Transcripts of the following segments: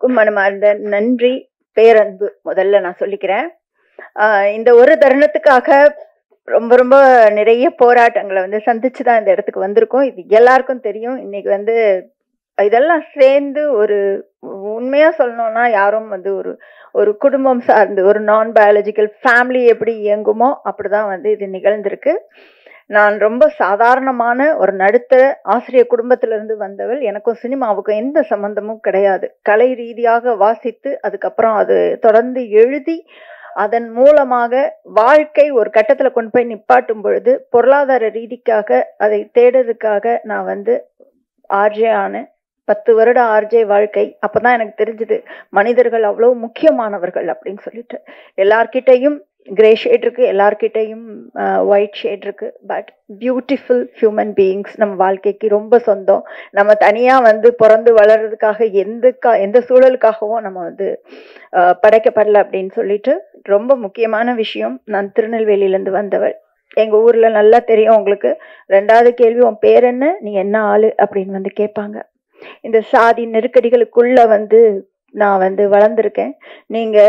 எல்லோருக்கும் மனமார்ந்த நன்றி, பேரன்பு முதல்ல நான் சொல்லிக்கிறேன். இந்த ஒரு தருணத்துக்காக ரொம்ப ரொம்ப நிறைய போராட்டங்களை சந்திச்சுதான் இந்த இடத்துக்கு வந்திருக்கோம். இது எல்லாருக்கும் தெரியும். இன்னைக்கு இதெல்லாம் சேர்ந்து ஒரு உண்மையா சொல்லணும்னா யாரும் ஒரு ஒரு குடும்பம் சார்ந்து ஒரு நான் பயாலஜிக்கல் ஃபேமிலி எப்படி இயங்குமோ அப்படிதான் இது நிகழ்ந்திருக்கு. நான் ரொம்ப சாதாரணமான ஒரு நடுத்தர ஆசிரியர் குடும்பத்திலிருந்து வந்தவள். எனக்கும் சினிமாவுக்கும் எந்த சம்பந்தமும் கிடையாது. கலை ரீதியாக வாசித்து அதுக்கப்புறம் அது தொடர்ந்து எழுதி அதன் மூலமாக வாழ்க்கை ஒரு கட்டத்துல கொண்டு போய் நிப்பாட்டும் பொழுது பொருளாதார ரீதிக்காக அதை தேடுறதுக்காக நான் ஆர்ஜே ஆனேன். 10 வருட ஆர்ஜே வாழ்க்கை. அப்பதான் எனக்கு தெரிஞ்சது மனிதர்கள் அவ்வளவு முக்கியமானவர்கள் அப்படின்னு சொல்லிட்டு. எல்லார்கிட்டையும் கிரே ஷேட் இருக்கு, எல்லார்கிட்டையும் ஒயிட் ஷேட் இருக்கு. பட் பியூட்டிஃபுல் ஹியூமன் பீயிங்ஸ் நம்ம வாழ்க்கைக்கு ரொம்ப சொந்தம். நம்ம தனியா பிறந்து வளர்றதுக்காக எந்த சூழலுக்காகவும் நம்ம படைக்கப்படல அப்படின்னு சொல்லிட்டு ரொம்ப முக்கியமான விஷயம். நான் திருநெல்வேலியிலேருந்து வந்தவள். எங்க ஊர்ல நல்லா தெரியும் உங்களுக்கு. 2வது கேள்வி, உன் பேர் என்ன, நீ என்ன ஆளு அப்படின்னு கேட்பாங்க. இந்த சாதி நெருக்கடிகளுக்குள்ள நான் வளர்ந்துருக்கேன். நீங்க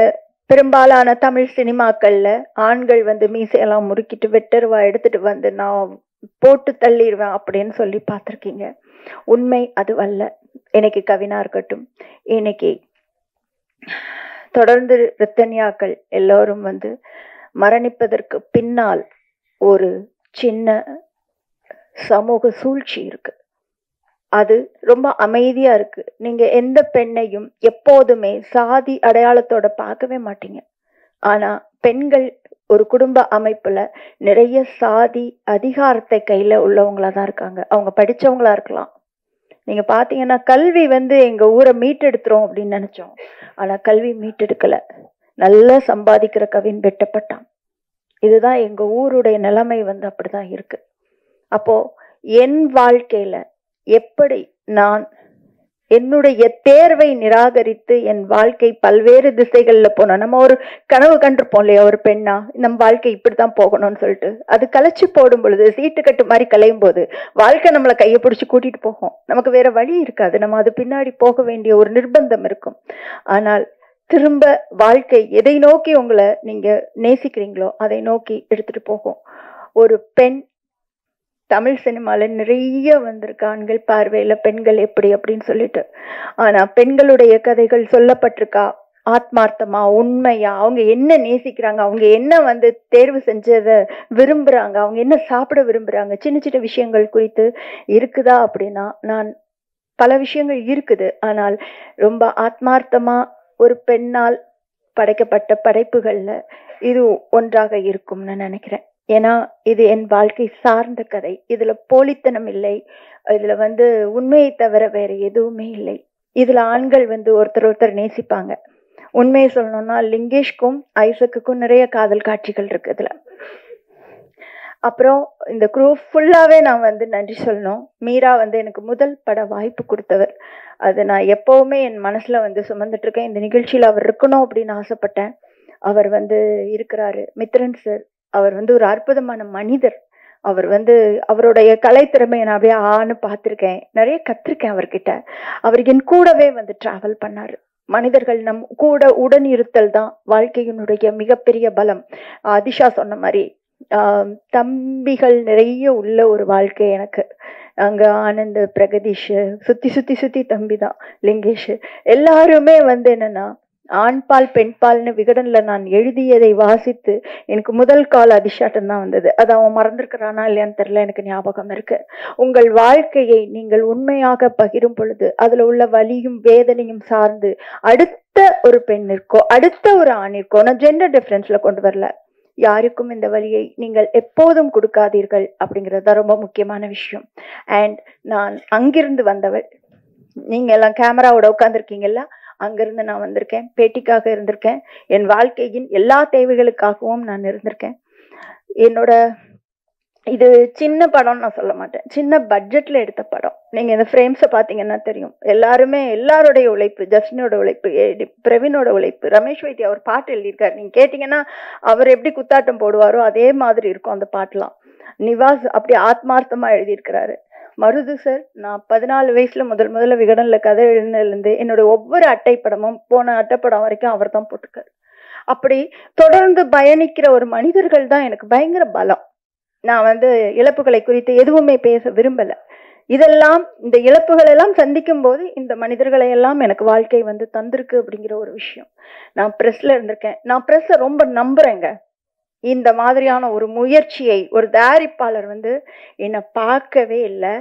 பெரும்பாலான தமிழ் சினிமாக்கள்ல ஆண்கள் மீசையெல்லாம் முறுக்கிட்டு வெட்டருவா எடுத்துட்டு நான் போட்டு தள்ளிடுவேன் அப்படின்னு சொல்லி பார்த்துருக்கீங்க. உண்மை அது அல்ல. இன்னைக்கு கவினா இருக்கட்டும், இன்னைக்கு தொடர்ந்து ரித்தன்யாக்கள் எல்லோரும் மரணிப்பதற்கு பின்னால் ஒரு சின்ன சமூக சூழ்ச்சி இருக்கு. அது ரொம்ப அமைதியா இருக்கு. நீங்க எந்த பெண்ணையும் எப்போதுமே சாதி அடையாளத்தோட பார்க்கவே மாட்டீங்க. ஆனா பெண்கள் ஒரு குடும்ப அமைப்புல நிறைய சாதி அதிகாரத்தை கையில உள்ளவங்களா தான் இருக்காங்க. அவங்க படிச்சவங்களா இருக்கலாம். நீங்க பாத்தீங்கன்னா கல்வி எங்க ஊரை மீட்டெடுத்துரும் அப்படின்னு நினைச்சோம். ஆனா கல்வி மீட்டெடுக்கல. நல்லா சம்பாதிக்கிற கவின் வெட்டப்பட்டான். இதுதான் எங்க ஊருடைய நிலைமை அப்படிதான் இருக்கு. அப்போ என் வாழ்க்கையில எப்படி நான் என்னுடைய தேர்வை நிராகரித்து என் வாழ்க்கை பல்வேறு திசைகள்ல போனோம். நம்ம ஒரு கனவு கண்டிருப்போம் இல்லையா, ஒரு பெண்ணா நம்ம வாழ்க்கை இப்படித்தான் போகணும்னு சொல்லிட்டு. அது கலைச்சு போடும் பொழுது, சீட்டுக்கட்டு மாதிரி கலையும் போது வாழ்க்கை நம்மளை கையை பிடிச்சி கூட்டிட்டு போகும். நமக்கு வேற வழி இருக்காது. நம்ம அது பின்னாடி போக வேண்டிய ஒரு நிர்பந்தம் இருக்கும். ஆனால் திரும்ப வாழ்க்கை எதை நோக்கி உங்களை நீங்க நேசிக்கிறீங்களோ அதை நோக்கி எடுத்துட்டு போகும். ஒரு பெண் தமிழ் சினிமால நிறைய வந்திருக்கு ஆண்கள் பார்வையில பெண்கள் எப்படி அப்படின்னு சொல்லிட்டு. ஆனா பெண்களுடைய கதைகள் சொல்லப்பட்டிருக்கா ஆத்மார்த்தமா, உண்மையா, அவங்க என்ன நேசிக்கிறாங்க, அவங்க என்ன தேர்வு செஞ்சதை விரும்புறாங்க, அவங்க என்ன சாப்பிட விரும்புறாங்க, சின்ன சின்ன விஷயங்கள் குறித்து இருக்குதா அப்படின்னா நான் பல விஷயங்கள் இருக்குது. ஆனால் ரொம்ப ஆத்மார்த்தமா ஒரு பெண்ணால் படைக்கப்பட்ட படைப்புகள்ல இது ஒன்றாக இருக்கும்னு நினைக்கிறேன். ஏன்னா இது என் வாழ்க்கை சார்ந்த கதை. இதுல போலித்தனம் இல்லை. இதுல உண்மையை தவிர வேற எதுவுமே இல்லை. இதுல ஆண்கள் ஒருத்தர் ஒருத்தர் நேசிப்பாங்க. உண்மையை சொல்லணும்னா லிங்கேஷ்க்கும் ஐசக்குக்கும் நிறைய காதல் காட்சிகள் இருக்கு இதுல. அப்புறம் இந்த குரூ ஃபுல்லாவே நான் நன்றி சொல்லணும். மீரா எனக்கு முதல் பட வாய்ப்பு கொடுத்தவர். அது நான் எப்பவுமே என் மனசுல சுமந்துட்டு இருக்கேன். இந்த நிகழ்ச்சியில அவர் இருக்கணும் அப்படின்னு ஆசைப்பட்டேன். அவர் இருக்கிறாரு. மித்ரன் சார், அவர் ஒரு அற்புதமான மனிதர். அவர் அவருடைய கலைத்திறமையை நான் அப்படியே ஆன்னு பார்த்துருக்கேன். நிறைய கத்திருக்கேன் அவர்கிட்ட. அவர் என் கூடவே டிராவல் பண்ணாரு. மனிதர்கள் நம் கூட உடன் இருத்தல் தான் வாழ்க்கையினுடைய மிகப்பெரிய பலம். அதிஷா சொன்ன மாதிரி தம்பிகள் நிறைய உள்ள ஒரு வாழ்க்கை எனக்கு. அங்க ஆனந்த், பிரகதீஷ், சுத்தி சுத்தி சுத்தி தம்பி தான், லிங்கேஷ், எல்லாருமே என்னன்னா ஆண்பால் பெண்பால்னு விகடன்ல நான் எழுதியதை வாசித்து எனக்கு முதல் கால் அதிஷாட்டம் தான் வந்தது. அது அவன் மறந்துருக்கிறானா இல்லையான்னு தெரியல, எனக்கு ஞாபகம் இருக்கு. உங்கள் வாழ்க்கையை நீங்கள் உண்மையாக பகிரும் பொழுது அதுல உள்ள வலியும் வேதனையும் சார்ந்து அடுத்த ஒரு பெண்ணிற்கோ அடுத்த ஒரு ஆணிற்கோ, நான் ஜெண்டர் டிஃபரன்ஸ்ல கொண்டு வரல, யாருக்கும் இந்த வழியை நீங்கள் எப்போதும் கொடுக்காதீர்கள் அப்படிங்கிறது தான் ரொம்ப முக்கியமான விஷயம். அண்ட் நான் அங்கிருந்து வந்தவள். நீங்க எல்லாம் கேமராவோட உட்காந்துருக்கீங்கல்ல, அங்கிருந்து நான் வந்திருக்கேன். பேட்டிக்காக இருந்திருக்கேன். என் வாழ்க்கையின் எல்லா தேவைகளுக்காகவும் நான் இருந்திருக்கேன். என்னோட இது சின்ன படம் நான் சொல்ல மாட்டேன், சின்ன பட்ஜெட்ல எடுத்த படம். நீங்க இந்த ஃப்ரேம்ஸை பார்த்தீங்கன்னா தெரியும். எல்லாருடைய உழைப்பு, ஜஸ்டினோட உழைப்பு, பிரவீனோட உழைப்பு, ரமேஷ் வைத்தியா அவர் பாட்டு எழுதியிருக்காரு. நீங்க கேட்டீங்கன்னா அவர் எப்படி குத்தாட்டம் போடுவாரோ அதே மாதிரி இருக்கும் அந்த பாட்டுலாம். நிவாஸ் அப்படி ஆத்மார்த்தமா எழுதியிருக்கிறாரு. மருது சார், நான் 14 வயசுல முதல்ல விகடன்ல கதை எழுதினதுலேருந்து என்னோட ஒவ்வொரு அட்டைப்படமும் போன அட்டைப்படம் வரைக்கும் அவர் தான் போட்டிருக்காரு. அப்படி தொடர்ந்து பயணிக்கிற ஒரு மனிதர்கள் தான் எனக்கு பயங்கர பலம். நான் வந்து இழப்புகளை குறித்து எதுவுமே பேச விரும்பல. இதெல்லாம் இந்த இழப்புகள் எல்லாம் சந்திக்கும் போது இந்த மனிதர்களை எல்லாம் எனக்கு வாழ்க்கை வந்து தந்திருக்கு அப்படிங்கிற ஒரு விஷயம். நான் பிரஸ்ல இருந்திருக்கேன். நான் பிரஸ்ஸை ரொம்ப நம்புறேங்க. இந்த மாதிரியான ஒரு முயற்சியை ஒரு தயாரிப்பாளர் வந்து என்னை பார்க்கவே இல்லை.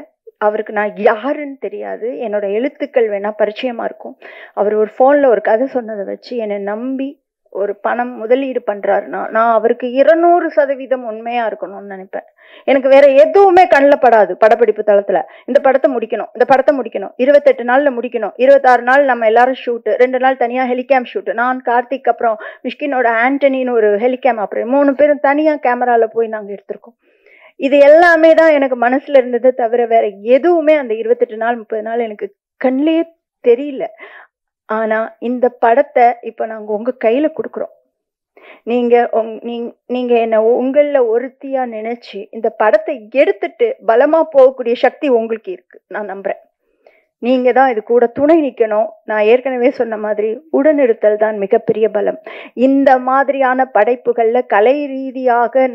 அவருக்கு நான் யாருன்னு தெரியாது. என்னோட எழுத்துக்கள் வேணா பரிச்சயமா இருக்கும். அவர் ஒரு போன்ல ஒரு கதை சொன்னதை வச்சு என்னை நம்பி ஒரு பணம் முதலீடு பண்றாருன்னா நான் அவருக்கு 200% உண்மையா இருக்கணும்னு நினைப்பேன். எனக்கு வேற எதுவுமே கண்ணில் படாது. படப்பிடிப்பு தளத்துல இந்த படத்தை முடிக்கணும், இந்த படத்தை முடிக்கணும், 28 நாள்ல முடிக்கணும், 26 நாள் நம்ம எல்லாரும் ஷூட்டு, 2 நாள் தனியா ஹெலிகேம் ஷூட்டு, நான் கார்த்திக் அப்புறம் மிஷ்கினோட ஆண்டனின்னு ஒரு ஹெலிகேம் அப்புறம் 3 பேரும் தனியா கேமரால போய் நாங்க எடுத்திருக்கோம். இது எல்லாமே தான் எனக்கு மனசுல இருந்தது தவிர வேற எதுவுமே அந்த 28 நாள் 30 நாள் எனக்கு கண்ணிலேயே தெரியல. ஆனா இந்த படத்தை இப்ப நாங்க உங்க கையில கொடுக்குறோம். நீங்க என்ன உங்கள ஒருத்தியா நினைச்சு இந்த படத்தை எடுத்துட்டு பலமா போகக்கூடிய சக்தி உங்களுக்கு இருக்கு. நான் நம்புறேன். நீங்க தான் இது கூட துணை நிக்கணும். நான் ஏற்கனவே சொன்ன மாதிரி உடனிருத்தல் தான் மிகப்பெரிய பலம். இந்த மாதிரியான படைப்புகள்ல கலை ரீதியாக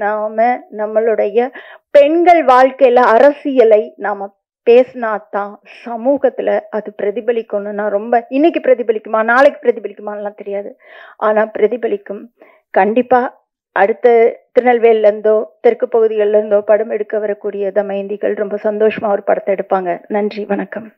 நம்மளுடைய பெண்கள் வாழ்க்கையில அரசியலை நாம பேசினாதான் சமூகத்துல அது பிரதிபலிக்கும்னு நான் ரொம்ப இன்னைக்கு பிரதிபலிக்குமா நாளைக்கு பிரதிபலிக்குமான்லாம் தெரியாது. ஆனா பிரதிபலிக்கும். கண்டிப்பா அடுத்த திருநெல்வேலில இருந்தோ தெற்கு பகுதிகளில் இருந்தோ படம் எடுக்க வரக்கூடிய தமயந்திகள் ரொம்ப சந்தோஷமா ஒரு படத்தை எடுப்பாங்க. நன்றி, வணக்கம்.